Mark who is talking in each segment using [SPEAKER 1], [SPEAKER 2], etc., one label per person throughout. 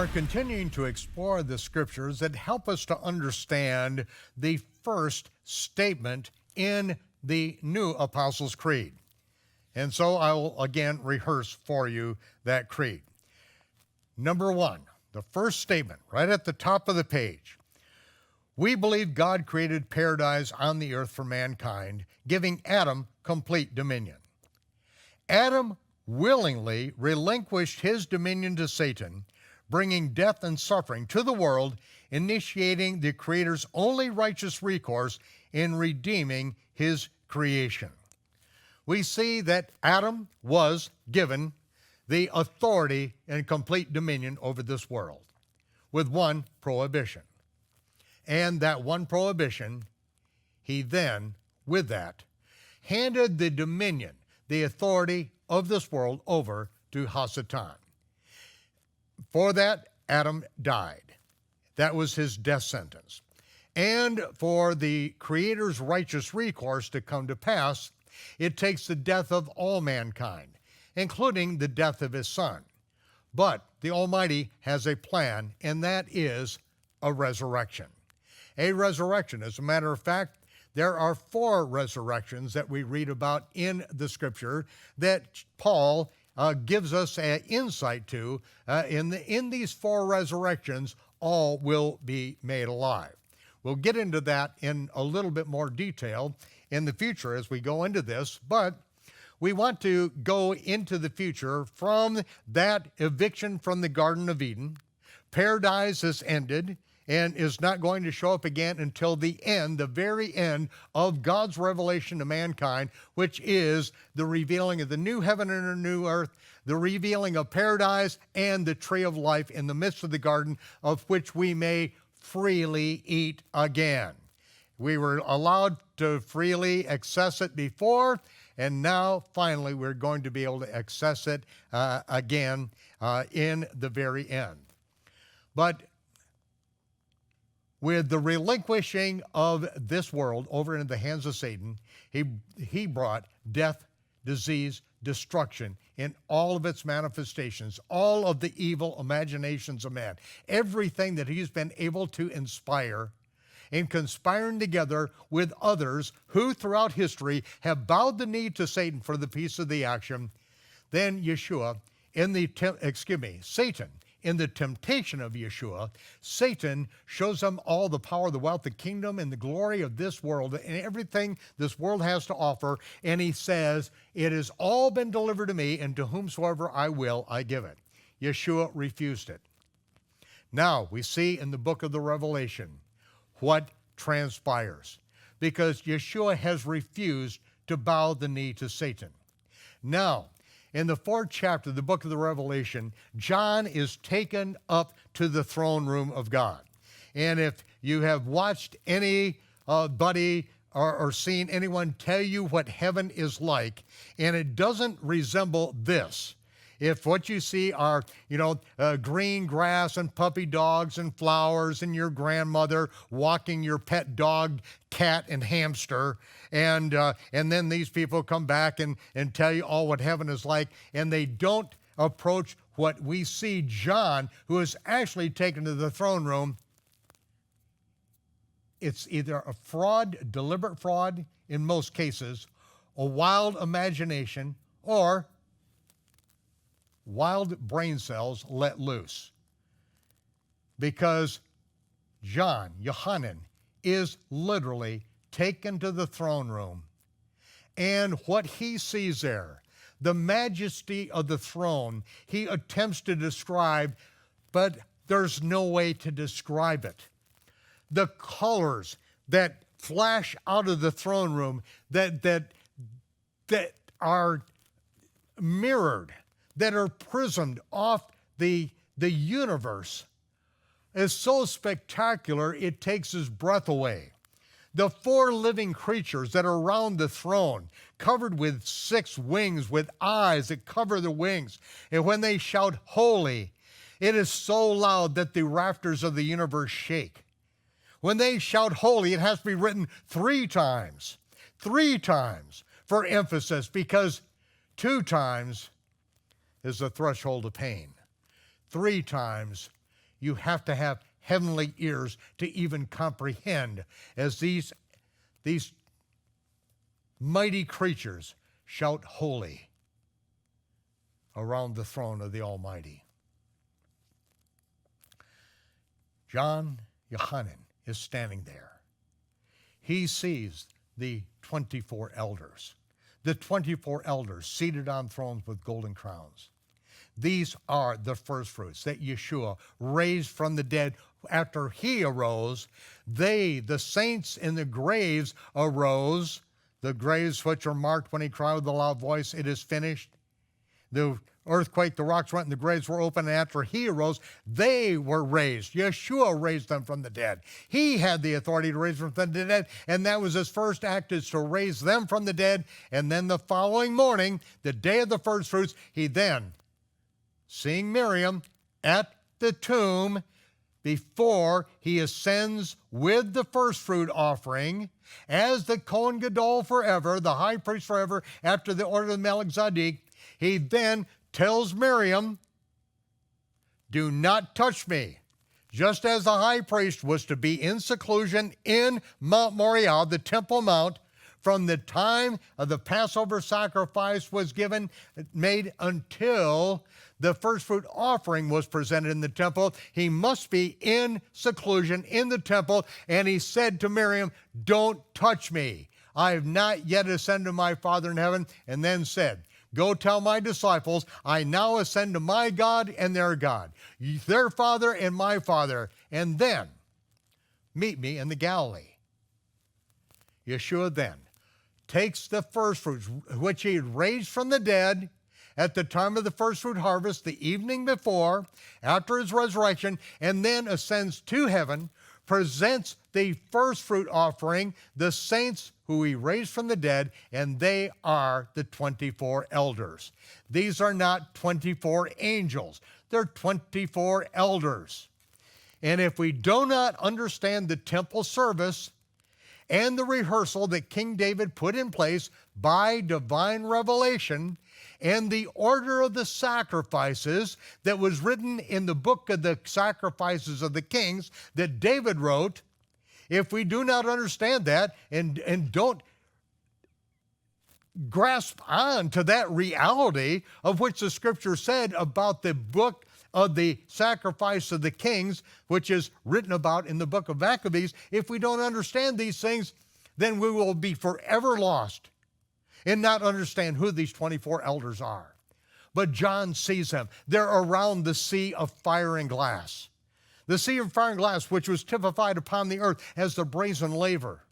[SPEAKER 1] are continuing to explore the scriptures that help us to understand the first statement in the new Apostles' Creed. And so I will again rehearse for you that creed. Number one, the first statement right at the top of the page. We believe God created paradise on the earth for mankind, giving Adam complete dominion. Adam willingly relinquished his dominion to Satan, bringing death and suffering to the world, initiating the Creator's only righteous recourse in redeeming his creation. We see that Adam was given the authority and complete dominion over this world, with one prohibition. And that one prohibition, he then, with that, handed the dominion, the authority of this world over to Satan. For that, Adam died. That was his death sentence. And for the Creator's righteous recourse to come to pass, it takes the death of all mankind, including the death of his son. But the Almighty has a plan, and that is a resurrection. A resurrection, as a matter of fact, there are 4 resurrections that we read about in the scripture that Paul gives us an insight to. In these 4 resurrections, all will be made alive. We'll get into that in a little bit more detail in the future as we go into this, but we want to go into the future from that eviction from the Garden of Eden. Paradise is ended and is not going to show up again until the end, the very end of God's revelation to mankind, which is the revealing of the new heaven and the new earth, the revealing of paradise and the tree of life in the midst of the garden, of which we may freely eat again. We were allowed to freely access it before, and now finally we're going to be able to access it again in the very end. But with the relinquishing of this world over into the hands of Satan, he brought death, disease, destruction in all of its manifestations, all of the evil imaginations of man, everything that he's been able to inspire in conspiring together with others who throughout history have bowed the knee to Satan for the piece of the action. Then Satan, in the temptation of Yeshua, Satan shows them all the power, the wealth, the kingdom, and the glory of this world and everything this world has to offer. And he says, it has all been delivered to me, and to whomsoever I will, I give it. Yeshua refused it. Now we see in the book of the Revelation what transpires, because Yeshua has refused to bow the knee to Satan. Now, in the 4th chapter of the book of the Revelation, John is taken up to the throne room of God. And if you have watched anybody or seen anyone tell you what heaven is like, and it doesn't resemble this. If what you see are, green grass and puppy dogs and flowers and your grandmother walking your pet dog, cat, and hamster, and then these people come back and tell you all what heaven is like, and they don't approach what we see John, who is actually taken to the throne room. It's either a fraud, deliberate fraud in most cases, a wild imagination, or wild brain cells let loose. Because Yohanan, is literally taken to the throne room. And what he sees there, the majesty of the throne, he attempts to describe, but there's no way to describe it. The colors that flash out of the throne room that are mirrored, that are prismed off the universe, is so spectacular it takes his breath away. The 4 living creatures that are around the throne, covered with 6 wings, with eyes that cover the wings, and when they shout, holy, it is so loud that the rafters of the universe shake. When they shout holy, it has to be written 3 times for emphasis, because 2 times is the threshold of pain. 3 times you have to have heavenly ears to even comprehend as these mighty creatures shout holy around the throne of the Almighty. John Yochanan is standing there. He sees the 24 elders. The 24 elders seated on thrones with golden crowns. These are the first fruits that Yeshua raised from the dead after he arose. They, the saints in the graves, arose. The graves which are marked when he cried with a loud voice, it is finished. The earthquake, the rocks went and the graves were open. And after he arose, they were raised. Yeshua raised them from the dead. He had the authority to raise them from the dead, and that was his first act, is to raise them from the dead. And then the following morning, the day of the first fruits, he then, seeing Miriam at the tomb, before he ascends with the first fruit offering, as the Kohen Gadol forever, the high priest forever, after the order of Melchizedek, he then tells Miriam, do not touch me. Just as the high priest was to be in seclusion in Mount Moriah, the Temple Mount, from the time of the Passover sacrifice was made until the first fruit offering was presented in the temple, he must be in seclusion in the temple. And he said to Miriam, don't touch me. I have not yet ascended to my Father in heaven. And then said, go tell my disciples, I now ascend to my God and their God, their Father and my Father, and then meet me in the Galilee. Yeshua then takes the first fruits, which he had raised from the dead at the time of the first fruit harvest, the evening before, after his resurrection, and then ascends to heaven, presents the first fruit offering, the saints who he raised from the dead, and they are the 24 elders. These are not 24 angels. They're 24 elders. And if we do not understand the temple service and the rehearsal that King David put in place by divine revelation, and the order of the sacrifices that was written in the book of the sacrifices of the kings that David wrote, if we do not understand that and don't grasp on to that reality of which the scripture said about the book of the sacrifice of the kings, which is written about in the book of Maccabees, if we don't understand these things, then we will be forever lost and not understand who these 24 elders are. But John sees them. They're around the sea of fire and glass. The sea of fire and glass, which was typified upon the earth as the brazen laver.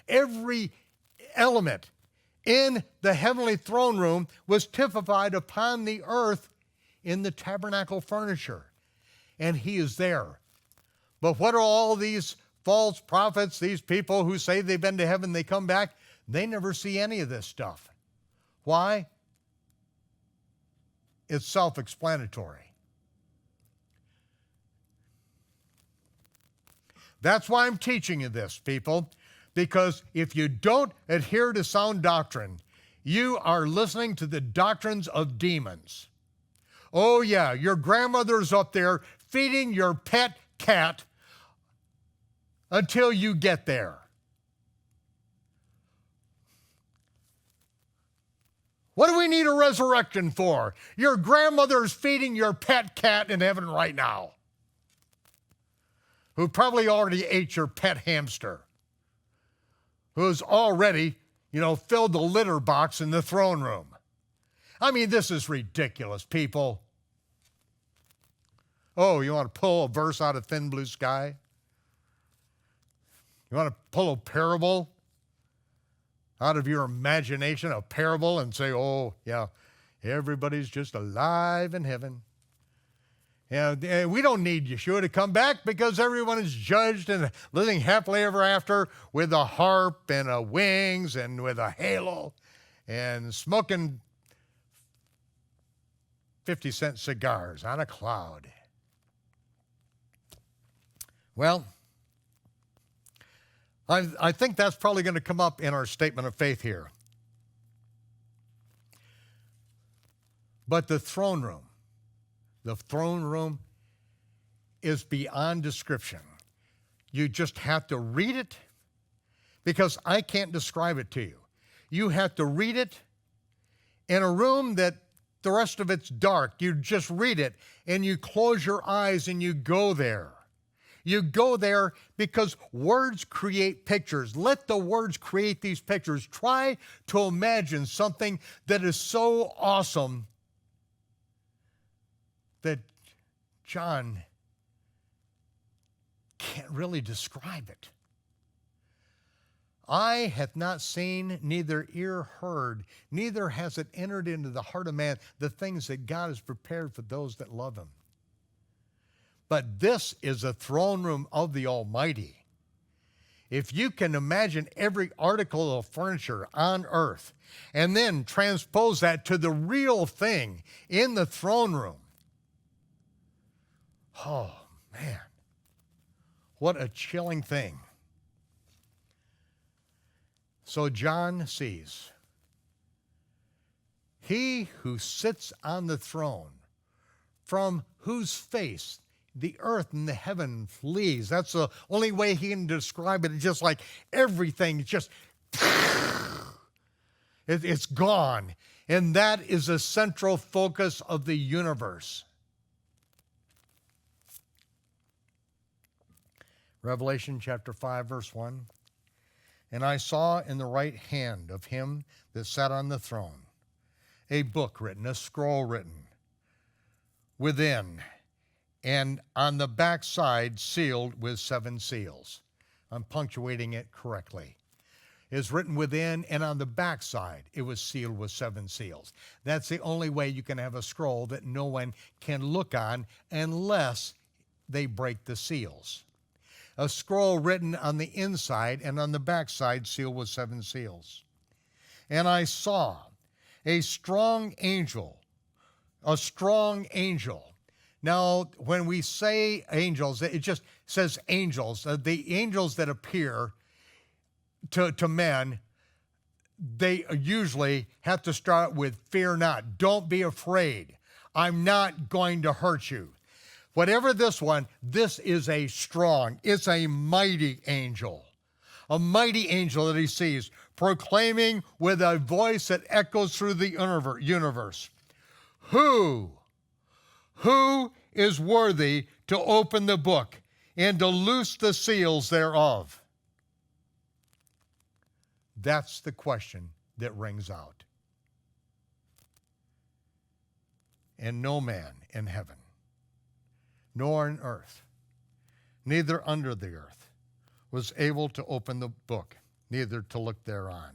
[SPEAKER 1] Every element in the heavenly throne room was typified upon the earth in the tabernacle furniture. And he is there. But what are all these false prophets, these people who say they've been to heaven, they come back? They never see any of this stuff. Why? It's self-explanatory. That's why I'm teaching you this, people, because if you don't adhere to sound doctrine, you are listening to the doctrines of demons. Oh yeah, your grandmother's up there feeding your pet cat until you get there. What do we need a resurrection for? Your grandmother's feeding your pet cat in heaven right now, who probably already ate your pet hamster, who's already, filled the litter box in the throne room. I mean, this is ridiculous, people. Oh, you want to pull a verse out of thin blue sky? You want to pull a parable out of your imagination, a parable, and say, oh, yeah, everybody's just alive in heaven. Yeah, we don't need Yeshua to come back because everyone is judged and living happily ever after with a harp and a wings and with a halo and smoking 50-cent cigars on a cloud. Well, I think that's probably going to come up in our statement of faith here. But the throne room is beyond description. You just have to read it, because I can't describe it to you. You have to read it in a room that the rest of it's dark. You just read it and you close your eyes and you go there. You go there because words create pictures. Let the words create these pictures. Try to imagine something that is so awesome that John can't really describe it. Eye hath not seen, neither ear heard, neither has it entered into the heart of man the things that God has prepared for those that love him. But this is a throne room of the Almighty. If you can imagine every article of furniture on earth and then transpose that to the real thing in the throne room, oh man, what a chilling thing. So John sees he who sits on the throne, from whose face the earth and the heaven flees. That's the only way he can describe it. It's just like everything just, it's gone. And that is the central focus of the universe. Revelation chapter 5, verse 1. And I saw in the right hand of him that sat on the throne a book written, a scroll written within, and on the backside sealed with 7 seals. I'm punctuating it correctly. It's written within, and on the backside it was sealed with 7 seals. That's the only way you can have a scroll that no one can look on unless they break the seals. A scroll written on the inside and on the backside sealed with 7 seals. And I saw a strong angel. Now, when we say angels, it just says angels. The angels that appear to men, they usually have to start with fear not. Don't be afraid. I'm not going to hurt you. Whatever this one, this is a strong, it's a mighty angel. A mighty angel that he sees, proclaiming with a voice that echoes through the universe. Who is worthy to open the book and to loose the seals thereof? That's the question that rings out. And no man in heaven, nor in earth, neither under the earth, was able to open the book, neither to look thereon.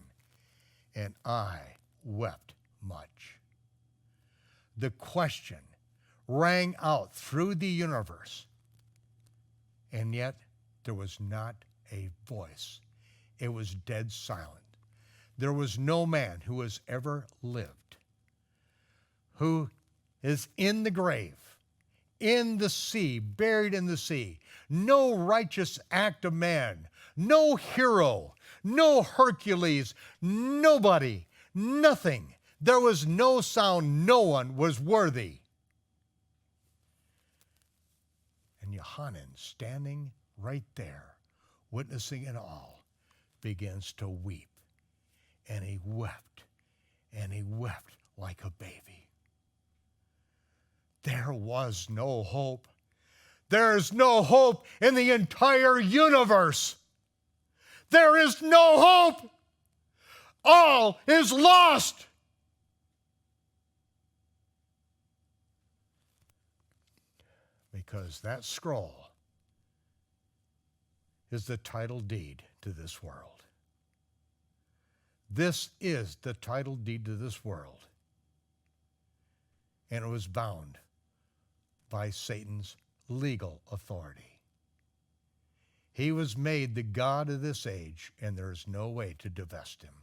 [SPEAKER 1] And I wept much. The question rang out through the universe, and yet there was not a voice. It was dead silent. There was no man who has ever lived who is in the grave, in the sea, buried in the sea. No righteous act of man, no hero, no Hercules, nobody, nothing. There was no sound, no one was worthy. And Yohanan, standing right there, witnessing it all, begins to weep. And he wept like a baby. There was no hope. There is no hope in the entire universe. There is no hope. All is lost. Because that scroll is the title deed to this world. This is the title deed to this world. And it was bound by Satan's legal authority. He was made the God of this age, and there is no way to divest him.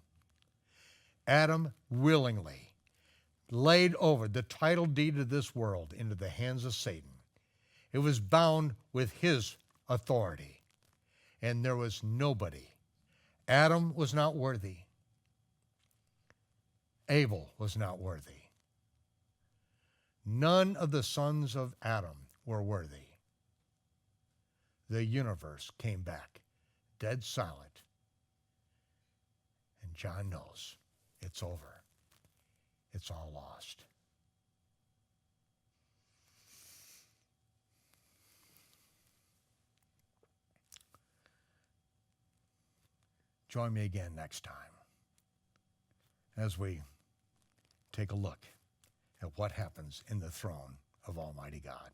[SPEAKER 1] Adam willingly laid over the title deed of this world into the hands of Satan. It was bound with his authority, and there was nobody. Adam was not worthy. Abel was not worthy. None of the sons of Adam were worthy. the universe came back, dead silent. And John knows it's over. It's all lost. Join me again next time as we take a look at what happens in the throne of Almighty God.